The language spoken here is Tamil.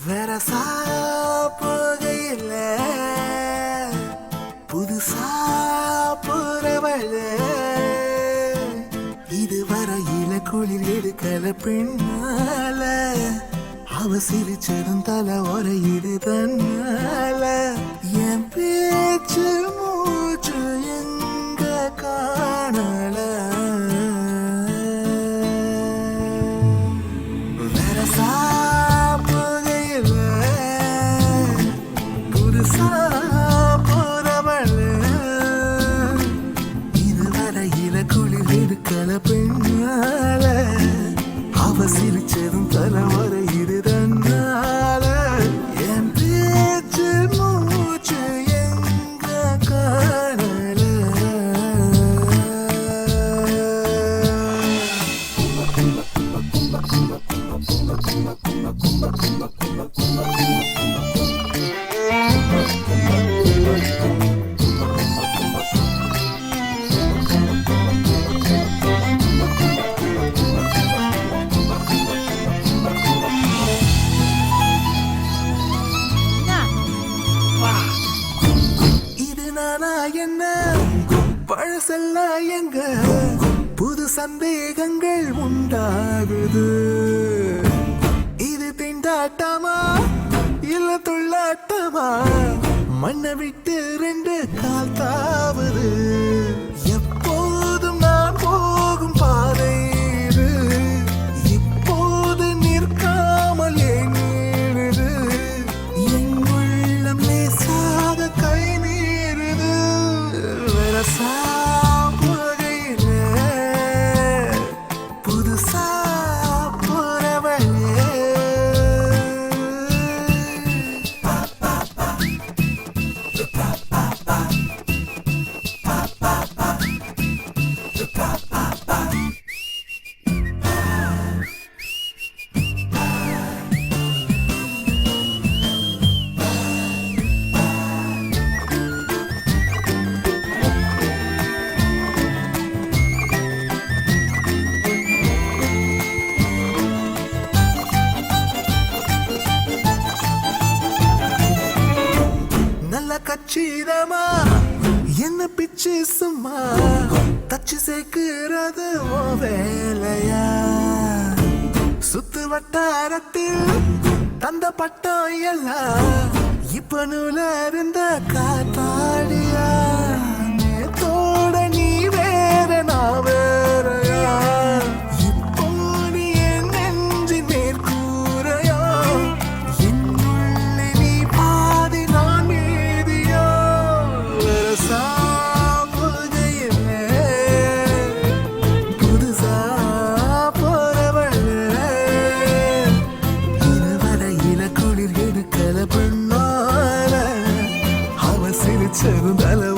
வெரசா போகையில புதுசா போறவள இதுவரையில குளிர் எடுக்கல பெண்ணால அவ சிரிச்சதும் தலை உரையிடு தன்னால என் பேச்சு மூச்சு எங்க காணல வெரசா பெண்ணால அவ சிரிச்சதும் தலைவரை இருதன்னால என் பேச்சு மூச்சு எங்க காணல என்ன பழசெல்லாம் எங்க புது சந்தேகங்கள் உண்டாகுது இது திண்டாட்டமா இல்ல தொள்ளாட்டமா மண்ணை விட்டு ரெண்டு கால் தாவுது எப்போதும் நான் போகும் பாதை இது இப்போது நிற்காமல் ஏங்குது என் உள்ளம் லேசாக கை புதுசா போறவளே கச்சிதமா என்ன பிச்சு சும்மா தச்சு சேர்க்கிறது ஓ வேலையா சுத்து வட்டாரத்தில் தந்த பட்டம் எல்லாம் இப்ப நூல இருந்த காத்தாடியா நேத்தோட நீ வேற நான் வேறையா இப்போ நீ என் நெஞ்சு மேற்கூரையா என்னுள்ளே நீ பாதி நான் பெண்ணால அவ சிரிச்சதும் தலை